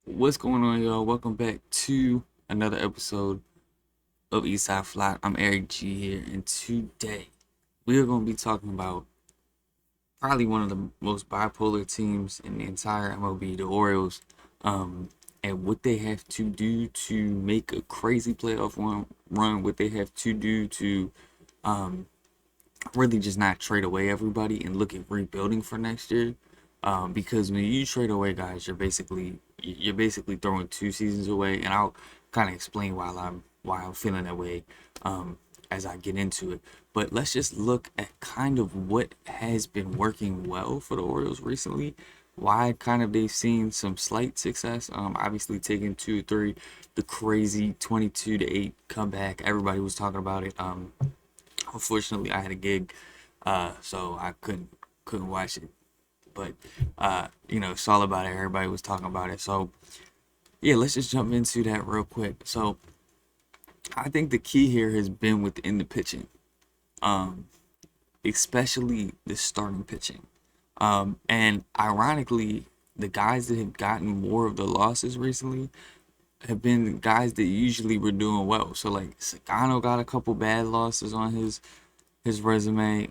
What's going on, y'all? Welcome back to another episode of Eastside Fly. I'm Eric G here, and today we are going to be talking about probably one of the most bipolar teams in the entire MLB, the Orioles, and what they have to do to make a crazy playoff run, what they have to do to um, really just not trade away everybody and look at rebuilding for next year. Because when you trade away guys, you're basically throwing 2 seasons away, and I'll kind of explain why I'm feeling that way um, as I get into it. But let's just look at kind of what has been working well for the Orioles recently. Why kind of they've seen some slight success. Obviously taking 2-3, the crazy 22-8 comeback. Everybody was talking about it. Unfortunately, I had a gig, so I couldn't watch it. But it's all about it. Everybody was talking about it. So yeah, let's just jump into that real quick. So I think the key here has been within the pitching, um, especially the starting pitching. And ironically, the guys that have gotten more of the losses recently have been guys that usually were doing well. So like Sagano got a couple bad losses on his resume.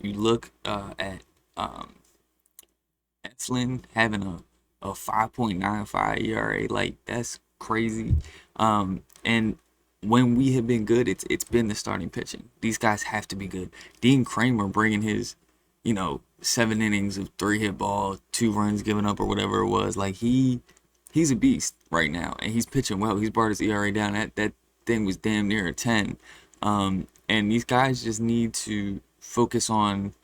You look at um, Flynn having a 5.95 ERA, like that's crazy. And when we have been good, it's been the starting pitching. These guys have to be good. Dean Kramer bringing his, 7 innings of 3 hit ball, 2 runs given up or whatever it was. Like he's a beast right now, and he's pitching well. He's brought his ERA down. That thing was damn near a 10. And these guys just need to focus on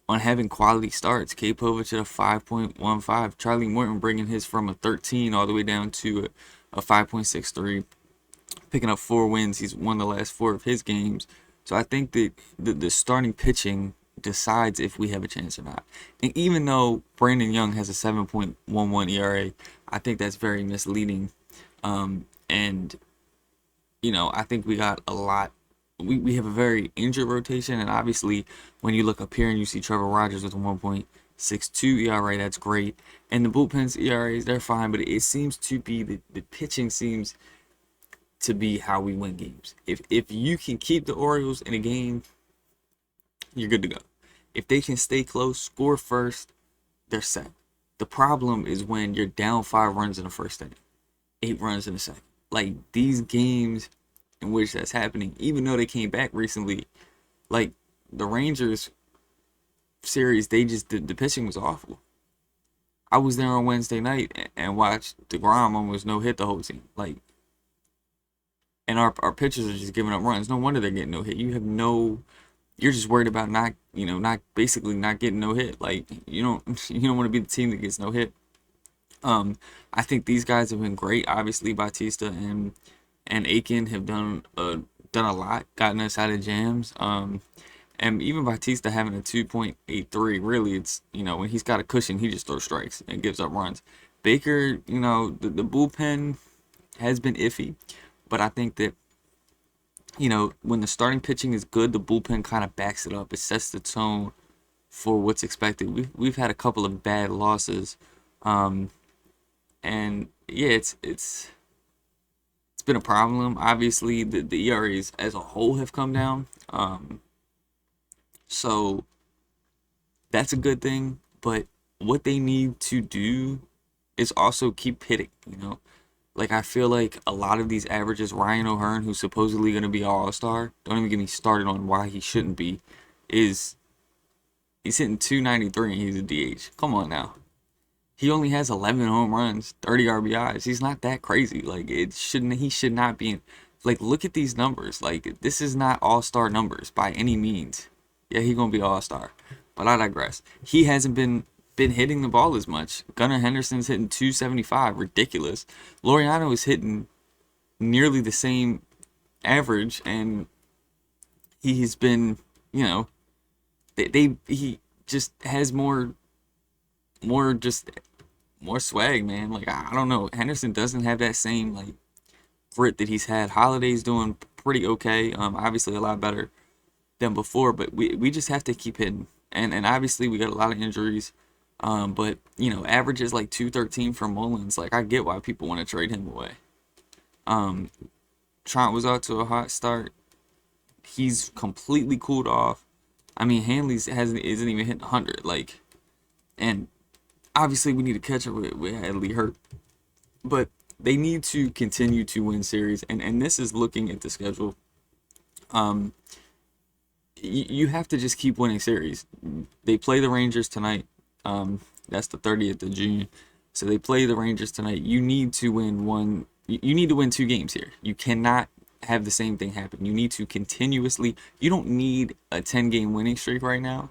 having quality starts. K. Povich at a 5.15. Charlie Morton bringing his from a 13 all the way down to a 5.63. Picking up 4 wins. He's won the last 4 of his games. So I think that the starting pitching decides if we have a chance or not. And even though Brandon Young has a 7.11 ERA, I think that's very misleading. And I think we got a lot. We have a very injured rotation, and obviously when you look up here and you see Trevor Rogers with a 1.62 ERA, that's great. And the bullpen's ERAs, they're fine, but it seems to be the pitching seems to be how we win games. If you can keep the Orioles in a game, you're good to go. If they can stay close, score first, they're set. The problem is when you're down 5 runs in the first inning, 8 runs in the second. Like these games in which that's happening, even though they came back recently, like the Rangers series, they just the pitching was awful. I was there on Wednesday night and watched DeGrom almost no hit the whole team. Like, and our pitchers are just giving up runs. No wonder they're getting no hit. You're just worried about not basically not getting no hit. Like you don't want to be the team that gets no hit. I think these guys have been great. Obviously, Bautista and Aiken have done a lot, gotten us out of jams. And even Bautista having a 2.83, really, it's when he's got a cushion, he just throws strikes and gives up runs. Baker, the bullpen has been iffy, but I think that when the starting pitching is good, the bullpen kind of backs it up. It sets the tone for what's expected. We've had a couple of bad losses, um, and yeah, it's been a problem. Obviously, the ERAs as a whole have come down. So that's a good thing. But what they need to do is also keep hitting. Like I feel like a lot of these averages, Ryan O'Hearn, who's supposedly going to be All Star, don't even get me started on why he shouldn't be. Is he's hitting 293 and he's a DH? Come on now. He only has 11 home runs, 30 RBIs. He's not that crazy. Like it shouldn't. He should not be. Like look at these numbers. Like this is not all-star numbers by any means. Yeah, he gonna be all-star, but I digress. He hasn't been hitting the ball as much. Gunnar Henderson's hitting 275, ridiculous. Laureano is hitting nearly the same average, and he's been, he just has just more swag, man. Like I don't know, Henderson doesn't have that same like grit that he's had. Holiday's doing pretty okay. Obviously a lot better than before, but we just have to keep hitting. And obviously we got a lot of injuries. But averages like 213 for Mullins. Like I get why people want to trade him away. Um, Trent was out to a hot start. He's completely cooled off. I mean, Hanley's hasn't isn't even hitting 100. Like, and obviously we need a catcher with Hadley hurt, but they need to continue to win series. And this is looking at the schedule. Um, you have to just keep winning series. They play the Rangers tonight. That's the 30th of June. So they play the Rangers tonight. You need to win one. You need to win 2 games here. You cannot have the same thing happen. You need to continuously. You don't need a 10-game winning streak right now.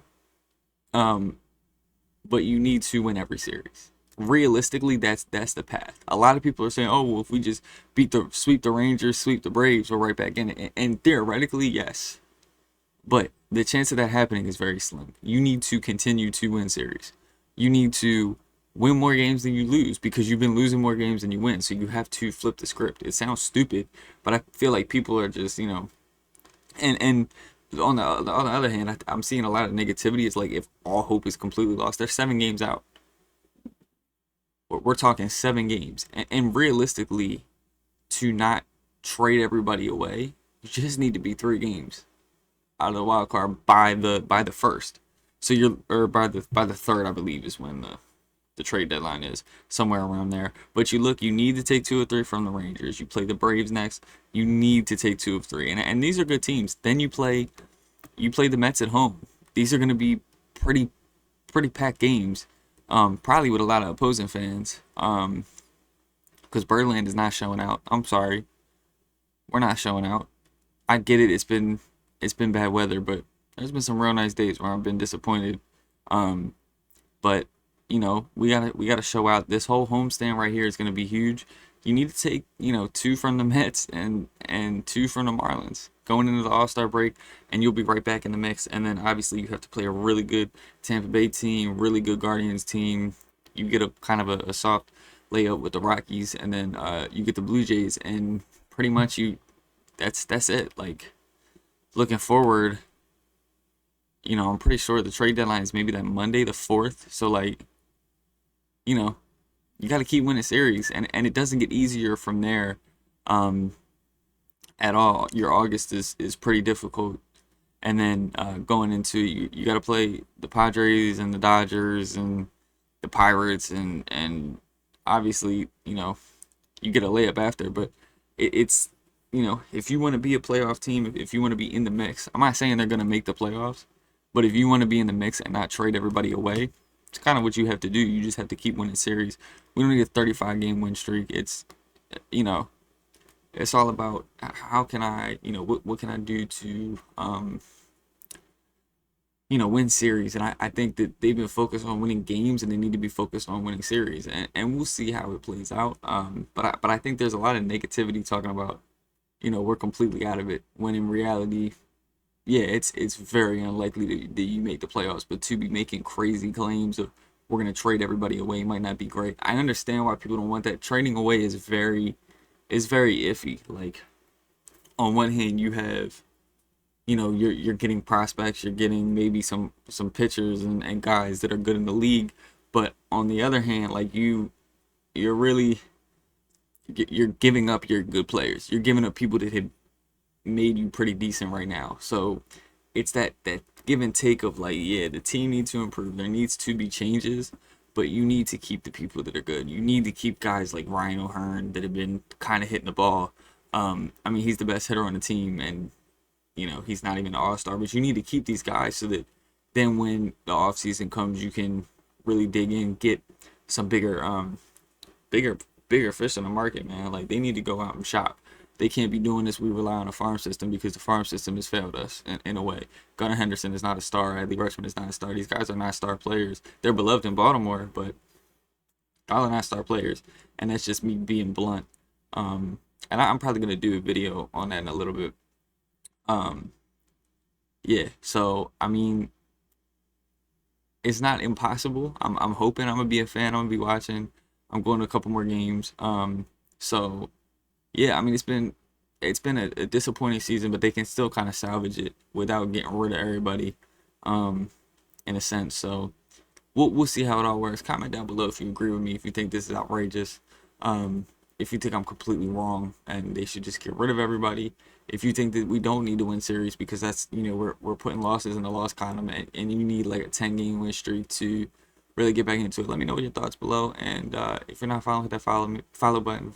But you need to win every series. Realistically, that's the path. A lot of people are saying, "Oh, well, if we just sweep the Rangers, sweep the Braves, we're right back in it." And theoretically, yes, but the chance of that happening is very slim. You need to continue to win series. You need to win more games than you lose because you've been losing more games than you win. So you have to flip the script. It sounds stupid, but I feel like people are just, and on the other hand, I'm seeing a lot of negativity. It's like if all hope is completely lost, they're 7 games out. We're talking 7 games, and realistically, to not trade everybody away, you just need to be 3 games out of the wild card by the first. So you're or by the third, I believe, is when the trade deadline is somewhere around there. But you need to take 2 or 3 from the Rangers. You play the Braves next. You need to take 2 of 3, and these are good teams. Then you play the Mets at home. These are going to be pretty packed games. Probably with a lot of opposing fans. Because Birdland is not showing out. I'm sorry, we're not showing out. I get it. It's been bad weather, but there's been some real nice days where I've been disappointed. Um, but we gotta show out. This whole homestand right here is gonna be huge. You need to take 2 from the Mets and 2 from the Marlins going into the All-Star break, and you'll be right back in the mix. And then obviously you have to play a really good Tampa Bay team, really good Guardians team. You get a kind of a soft layup with the Rockies, and then you get the Blue Jays, and pretty much that's it. Like looking forward, I'm pretty sure the trade deadline is maybe that Monday, the 4th. So like, you know, you got to keep winning series, and it doesn't get easier from there, um, at all. Your August is pretty difficult, and then going into you got to play the Padres and the Dodgers and the Pirates, and obviously you get a layup after, but it's if you want to be a playoff team, if you want to be in the mix, I'm not saying they're gonna make the playoffs, but if you want to be in the mix and not trade everybody away, it's kind of what you have to do. You just have to keep winning series. We don't need a 35-game win streak. You know, it's all about how can I, what can I do to, win series. And I think that they've been focused on winning games, and they need to be focused on winning series. And we'll see how it plays out. But I think there's a lot of negativity talking about, we're completely out of it, when in reality, yeah, it's very unlikely that you make the playoffs. But to be making crazy claims of we're gonna trade everybody away might not be great. I understand why people don't want that. Trading away is very iffy. Like on one hand, you have you're getting prospects, you're getting maybe some pitchers and guys that are good in the league, but on the other hand, like you're really you're giving up your good players. You're giving up people that have made you pretty decent right now. So it's that give and take of like, yeah, the team needs to improve. There needs to be changes, but you need to keep the people that are good. You need to keep guys like Ryan O'Hearn that have been kind of hitting the ball. I mean, he's the best hitter on the team, and he's not even an all-star, but you need to keep these guys so that then when the off season comes, you can really dig in, get some bigger bigger fish in the market, man. Like they need to go out and shop. They can't be doing this. We rely on a farm system because the farm system has failed us in a way. Gunnar Henderson is not a star. Adley Rutschman is not a star. These guys are not star players. They're beloved in Baltimore, but y'all are not star players. And that's just me being blunt. And I'm probably gonna do a video on that in a little bit. Um, yeah. So I mean, it's not impossible. I'm hoping I'm gonna be a fan. I'm gonna be watching. I'm going to a couple more games. So yeah, I mean it's been a disappointing season, but they can still kind of salvage it without getting rid of everybody, in a sense. So we'll see how it all works. Comment down below if you agree with me, if you think this is outrageous, if you think I'm completely wrong and they should just get rid of everybody. If you think that we don't need to win series because that's, you know, we're putting losses in the loss column, and you need like a 10-game win streak to really get back into it. Let me know your thoughts below, and if you're not following, hit that follow button,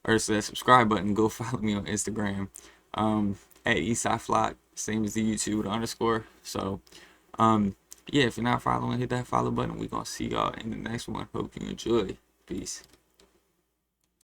or that subscribe button. Go follow me on Instagram, at EastsideFlock, same as the YouTube with underscore. So yeah, if you're not following, hit that follow button. We're gonna see y'all in the next one. Hope you enjoy. Peace.